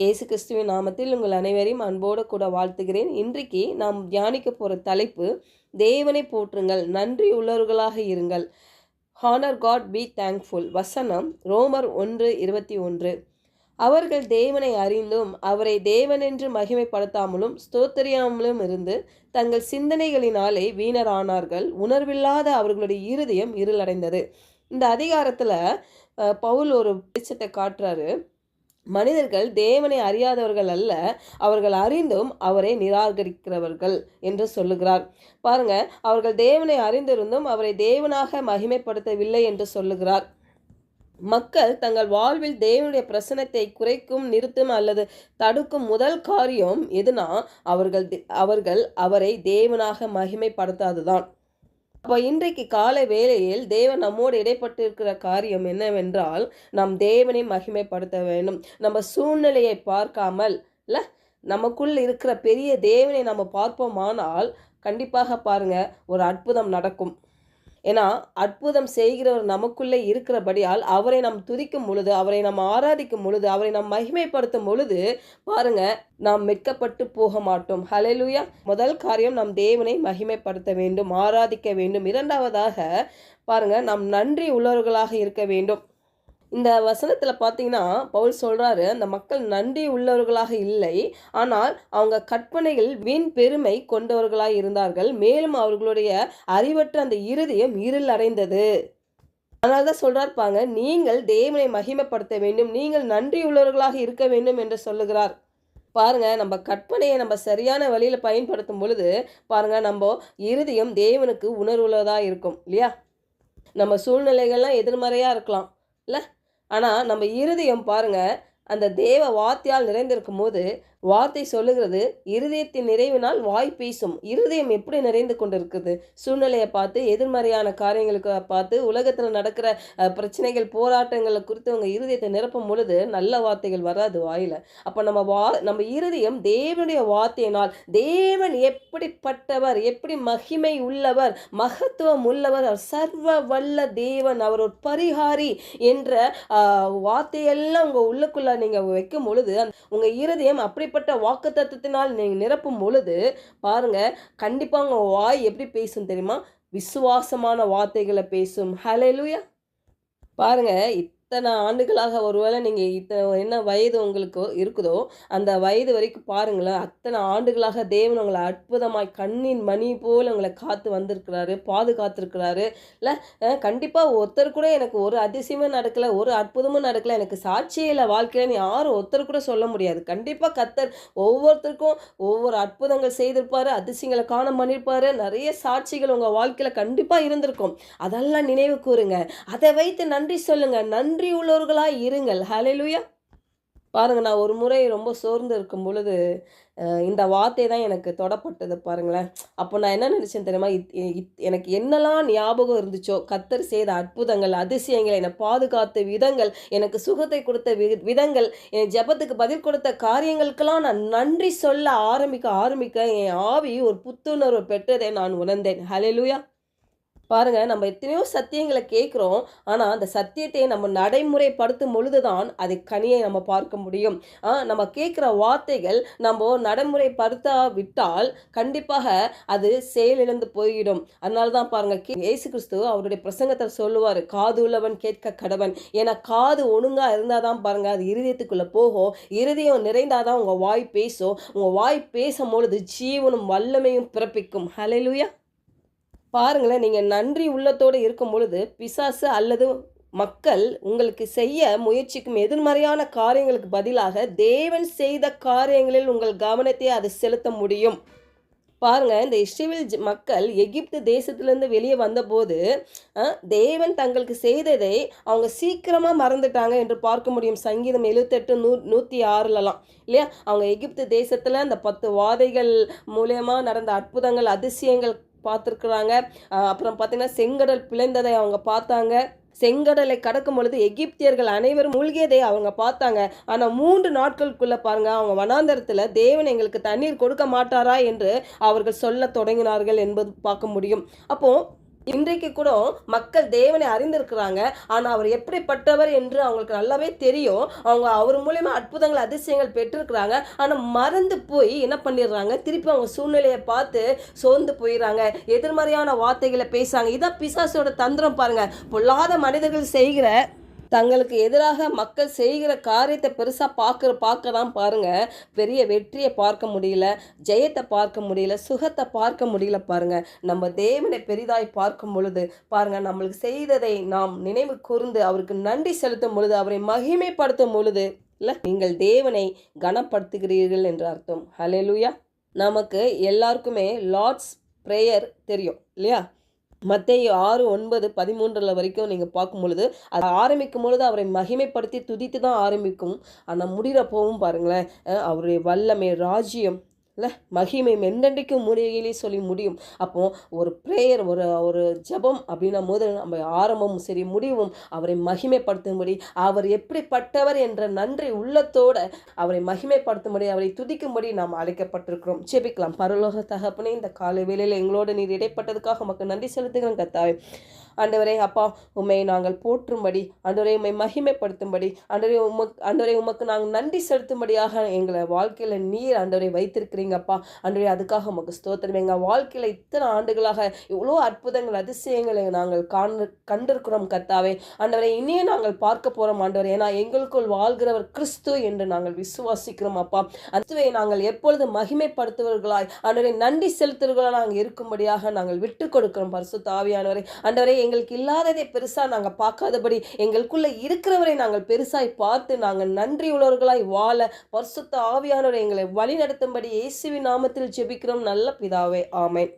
இயேசு கிறிஸ்துவின் நாமத்தில் உங்கள் அனைவரையும் அன்போடு கூட வாழ்த்துகிறேன். இன்றைக்கு நாம் தியானிக்க போகிற தலைப்பு, தேவனை போற்றுங்கள், நன்றி உள்ளவர்களாக இருங்கள். Honour God, be thankful. வசனம் ரோமர் 1:21. அவர்கள் தேவனை அறிந்தும் அவரை தேவனென்று மகிமைப்படுத்தாமலும் ஸ்தோத்திரியாமலும் இருந்து தங்கள் சிந்தனைகளினாலே வீணரானார்கள். உணர்வில்லாத அவர்களுடைய இருதயம் இருளடைந்தது. இந்த அதிகாரத்தில் பவுல் ஒரு வெளிச்சத்தை காட்டுறாரு. மனிதர்கள் தேவனை அறியாதவர்கள் அல்ல, அவர்கள் அறிந்தும் அவரை நிராகரிக்கிறவர்கள் என்று சொல்லுகிறார். பாருங்க, அவர்கள் தேவனை அறிந்திருந்தும் அவரை தேவனாக மகிமைப்படுத்தவில்லை என்று சொல்லுகிறார். மக்கள் தங்கள் வாழ்வில் தேவனுடைய பிரசனத்தை குறைக்கும், நிறுத்தும் அல்லது தடுக்கும் முதல் காரியம் எதுனா, அவர்கள் அவரை தேவனாக மகிமைப்படுத்தாதுதான். அப்போ இன்றைக்கு காலை வேளையில் தேவன் நம்மோடு இடைப்பட்டிருக்கிற காரியம் என்னவென்றால், நாம் தேவனை மகிமைப்படுத்த வேண்டும். நம்ம சூழ்நிலையை பார்க்காமல் இல்லை, நமக்குள் இருக்கிற பெரிய தேவனை நம்ம பார்ப்போமானால் கண்டிப்பாக பாருங்க, ஒரு அற்புதம் நடக்கும். ஏன்னா அற்புதம் செய்கிறவர் நமக்குள்ளே இருக்கிறபடியால் அவரை நாம் துதிக்கும் பொழுது, அவரை நாம் ஆராதிக்கும் பொழுது, அவரை நாம் மகிமைப்படுத்தும் பொழுது பாருங்க, நாம் மெட்கப்பட்டு போக மாட்டோம். ஹல்லேலூயா. முதல் காரியம், நாம் தேவனை மகிமைப்படுத்த வேண்டும், ஆராதிக்க வேண்டும். இரண்டாவதாக பாருங்க, நாம் நன்றி உள்ளவர்களாக இருக்க வேண்டும். இந்த வசனத்தில் பார்த்தீங்கன்னா பவுல் சொல்கிறாரு, அந்த மக்கள் நன்றி உள்ளவர்களாக இல்லை, ஆனால் அவங்க கற்பனைகள் வீண் பெருமை கொண்டவர்களாக இருந்தார்கள். மேலும் அவர்களுடைய அறிவற்ற அந்த இருதயம் இருள் அடைந்தது. அதனால தான் சொல்கிறார் பாருங்க, நீங்கள் தேவனை மகிமைப்படுத்த வேண்டும், நீங்கள் நன்றி உள்ளவர்களாக இருக்க வேண்டும் என்று சொல்லுகிறார். பாருங்க, நம்ம கற்பனையை நம்ம சரியான வழியில் பயன்படுத்தும் பொழுது பாருங்க, நம்ம இருதயம் தேவனுக்கு உணர்வுள்ளதாக இருக்கும் இல்லையா. நம்ம சூழ்நிலைகள்லாம் எதிர்மறையாக இருக்கலாம் இல்லை, ஆனால் நம்ம இருதயம் பாருங்கள், அந்த தேவ வார்த்தையால் நிறைந்திருக்கும் போது வார்த்தை சொல்லுகிறது, இருதயத்தின் நிறைவினால் வாய் பேசும். இருதயம் எப்படி நிறைந்து கொண்டு இருக்குது? சூழ்நிலையை பார்த்து, எதிர்மறையான காரியங்களுக்கு பார்த்து, உலகத்தில் நடக்கிற பிரச்சனைகள், போராட்டங்களை குறித்து உங்கள் இருதயத்தை நிரப்பும் பொழுது நல்ல வார்த்தைகள் வராது வாயில். அப்போ நம்ம இருதயம் தேவனுடைய வார்த்தையினால், தேவன் எப்படிப்பட்டவர், எப்படி மகிமை உள்ளவர், மகத்துவம் உள்ளவர், சர்வ வல்ல தேவன், அவர் ஒரு பரிகாரி என்ற வார்த்தையெல்லாம் உங்கள் உள்ளுக்குள்ள நீங்கள் வைக்கும் பொழுது உங்கள் இருதயம் அப்படிப்பட்ட வாக்குத்தத்தத்தினால் நீங்கள் நிரப்பும் பொழுது பாருங்க, கண்டிப்பாக உங்கள் வாய் எப்படி பேசும் தெரியுமா? விசுவாசமான வார்த்தைகளை பேசும். ஹல்லேலூயா. பாருங்க, இத்தனை ஆண்டுகளாக ஒருவேளை நீங்கள் என்ன வயது உங்களுக்கு இருக்குதோ அந்த வயது வரைக்கும் பாருங்களேன், அத்தனை ஆண்டுகளாக தேவன் உங்களை அற்புதமாய் கண்ணின் மணி போல் உங்களை காத்து வந்திருக்கிறாரு, பாதுகாத்திருக்கிறாரு இல்லை. கண்டிப்பாக ஒருத்தர் கூட எனக்கு ஒரு அதிசயமும் நடக்கலை, ஒரு அற்புதமும் நடக்கலை, எனக்கு சாட்சியில் வாழ்க்கையில யாரும் ஒருத்தர் கூட சொல்ல முடியாது. கண்டிப்பாக கர்த்தர் ஒவ்வொருத்தருக்கும் ஒவ்வொரு அற்புதங்கள் செய்திருப்பார், அதிசயங்களை காண பண்ணியிருப்பார், நிறைய சாட்சிகள் உங்கள் வாழ்க்கையில் கண்டிப்பாக இருந்திருக்கும். அதெல்லாம் நினைவு கூறுங்க, அதை வைத்து நன்றி சொல்லுங்க, நன்றி உள்ளவர்களாக இருங்கள். ஹல்லேலூயா. பாருங்கள், நான் ஒரு முறை ரொம்ப சோர்ந்து இருக்கும் பொழுது இந்த வார்த்தை தான் எனக்கு தொடப்பட்டது பாருங்களேன். அப்போ நான் என்ன நினச்சேன் தெரியுமா? எனக்கு என்னெல்லாம் ஞாபகம் இருந்துச்சோ, கர்த்தர் செய்த அற்புதங்கள், அதிசயங்கள், என்னை பாதுகாத்த விதங்கள், எனக்கு சுகத்தை கொடுத்த விதங்கள், என் ஜெபத்துக்கு பதில் கொடுத்த காரியங்களுக்கெல்லாம் நான் நன்றி சொல்ல ஆரம்பிக்க என் ஆவி ஒரு புத்துணர்வு பெற்றதை நான் உணர்ந்தேன். ஹல்லேலூயா. பாருங்கள், நம்ம எத்தனையோ சத்தியங்களை கேட்குறோம், ஆனால் அந்த சத்தியத்தை நம்ம நடைமுறைப்படுத்தும் பொழுதுதான் அதை கனியை நம்ம பார்க்க முடியும். நம்ம கேட்குற வார்த்தைகள் நம்ம நடைமுறைப்படுத்தாவிட்டால் கண்டிப்பாக அது செயலிழந்து போய்விடும். அதனால தான் பாருங்கள், இயேசு கிறிஸ்து அவருடைய பிரசங்கத்தில் சொல்லுவார், காது உள்ளவன் கேட்க கடவன். ஏன்னா காது ஒழுங்காக இருந்தால் தான் பாருங்கள், அது இருதயத்துக்குள்ளே போகும். இருதயம் நிறைந்தால் தான் உங்கள் வாய் பேசும். உங்கள் வாய் பேசும் பொழுது ஜீவனும் வல்லமையும் பிறப்பிக்கும். ஹல்லேலூயா. பாருங்களேன், நீங்கள் நன்றி உள்ளத்தோடு இருக்கும் பொழுது பிசாசு அல்லது மக்கள் உங்களுக்கு செய்ய முயற்சிக்கும் எதிர்மறையான காரியங்களுக்கு பதிலாக தேவன் செய்த காரியங்களில் உங்கள் கவனத்தை அது செலுத்த முடியும். பாருங்க, இந்த இஸ்ரவேல் மக்கள் எகிப்து தேசத்திலேருந்து வெளியே வந்தபோது தேவன் தங்களுக்கு செய்ததை அவங்க சீக்கிரமாக மறந்துட்டாங்க என்று பார்க்க முடியும். சங்கீதம் 78:106 இல்லையா. அவங்க எகிப்து தேசத்தில் அந்த 10 வாதைகள் மூலயமா நடந்த அற்புதங்கள், அதிசயங்கள் பார்த்துருக்குறாங்க. அப்புறம் பார்த்திங்கன்னா செங்கடல் பிளந்ததை அவங்க பார்த்தாங்க. செங்கடலை கடக்கும் பொழுது எகிப்தியர்கள் அனைவரும் மூழ்கியதை அவங்க பார்த்தாங்க. ஆனால் 3 நாட்களுக்குள்ளே பாருங்கள், அவங்க வனாந்தரத்தில் தேவன் எங்களுக்கு தண்ணீர் கொடுக்க மாட்டாரா என்று அவர்கள் சொல்ல தொடங்கினார்கள் என்பது பார்க்க முடியும். அப்போது இன்றைக்கு கூட மக்கள் தேவனை அறிந்திருக்கிறாங்க. ஆனா அவர் எப்படிப்பட்டவர் என்று அவங்களுக்கு நல்லாவே தெரியும். அவங்க அவர் மூலியமா அற்புதங்கள், அதிசயங்கள் பெற்றிருக்கிறாங்க. ஆனா மறந்து போய் என்ன பண்ணிடுறாங்க, திருப்பி அவங்க சூழ்நிலையை பார்த்து சோர்ந்து போயிடுறாங்க. எதிர்மறையான வார்த்தைகளை பேசுறாங்க. இதான் பிசாசோட தந்திரம் பாருங்க. பொல்லாத மனிதர்கள் செய்கிற தங்களுக்கு எதிராக மக்கள் செய்கிற காரியத்தை பெருசாக பார்க்க தான் பாருங்கள். பெரிய வெற்றியை பார்க்க முடியல, ஜெயத்தை பார்க்க முடியல, சுகத்தை பார்க்க முடியல பாருங்கள். நம்ம தேவனை பெரிதாய் பார்க்கும் பொழுது பாருங்கள், நம்மளுக்கு செய்ததை நாம் நினைவு கூர்ந்து அவருக்கு நன்றி செலுத்தும் பொழுது, அவரை மகிமைப்படுத்தும் பொழுது இல்லை, நீங்கள் தேவனை கனப்படுத்துகிறீர்கள் என்று அர்த்தம். ஹல்லேலூயா. நமக்கு எல்லாருக்குமே லார்ட்ஸ் ப்ரேயர் தெரியும் இல்லையா? மத்தேயு 6:9-13 வரைக்கும் நீங்கள் பார்க்கும் பொழுது, அது ஆரம்பிக்கும் பொழுது அவரை மகிமைப்படுத்தி துதித்து தான் ஆரம்பிக்கும். ஆனால் முடிகிறப்பவும் பாருங்களேன், அவருடைய வல்லமை, ராஜ்யம் இல்லை, மகிமை என்றென்றைக்கும் முடியலே சொல்லி முடியும். அப்போது ஒரு ப்ரேயர், ஒரு ஜபம் அப்படின்னும் போது நம்ம ஆரம்பமும் சரி முடிவும் அவரை மகிமைப்படுத்தும்படி, அவர் எப்படிப்பட்டவர் என்ற நன்றி உள்ளத்தோடு அவரை மகிமைப்படுத்தும்படி, அவரை துதிக்கும்படி நாம் அழைக்கப்பட்டிருக்கிறோம். ஜெபிக்கலாம். பரலோக தகப்பனே, இந்த காலை வேளையில் எங்களோடு நீர் இடைப்பட்டதுக்காக உமக்கு நன்றி செலுத்துகிறோம் கர்த்தாவே. ஆண்டவரே அப்பா, உம்மை நாங்கள் போற்றும்படி, ஆண்டவரே உம்மை மகிமைப்படுத்தும்படி, ஆண்டவரே உமக்கு நாங்கள் நன்றி செலுத்தும்படியாக எங்களை வாழ்க்கையில் நீர் ஆண்டவரை வைத்திருக்கிறீங்க அப்பா. ஆண்டவரே அதுக்காக உமக்கு ஸ்தோத்திரம். எங்கள் வாழ்க்கையில் இத்தனை ஆண்டுகளாக இவ்வளோ அற்புதங்கள், அதிசயங்களை நாங்கள் கண்டிருக்கிறோம் கர்த்தாவே. ஆண்டவரே இனியும் நாங்கள் பார்க்க போகிறோம் ஆண்டவரே. ஏன்னா எங்களுக்குள் வாழ்கிறவர் கிறிஸ்து என்று நாங்கள் விசுவாசிக்கிறோம் அப்பா. அதுவே நாங்கள் எப்பொழுது மகிமைப்படுத்துவர்களாய், ஆண்டவரே நன்றி செலுத்துவர்களாக நாங்கள் இருக்கும்படியாக நாங்கள் விட்டு கொடுக்கிறோம் பரிசுத்த ஆவியானவரே. ஆண்டவரே எங்களுக்கு இல்லாததை பெருசாக நாங்கள் பார்க்காதபடி, எங்களுக்குள்ளே இருக்கிறவரை நாங்கள் பெருசாய் பார்த்து நாங்கள் நன்றி உள்ளவர்களாய் வாழ பரிசுத்த ஆவியானவரை எங்களை வழி நடத்தும்படி இயேசுவின் நாமத்தில் ஜெபிக்கிறோம் நல்ல பிதாவே. ஆமென்.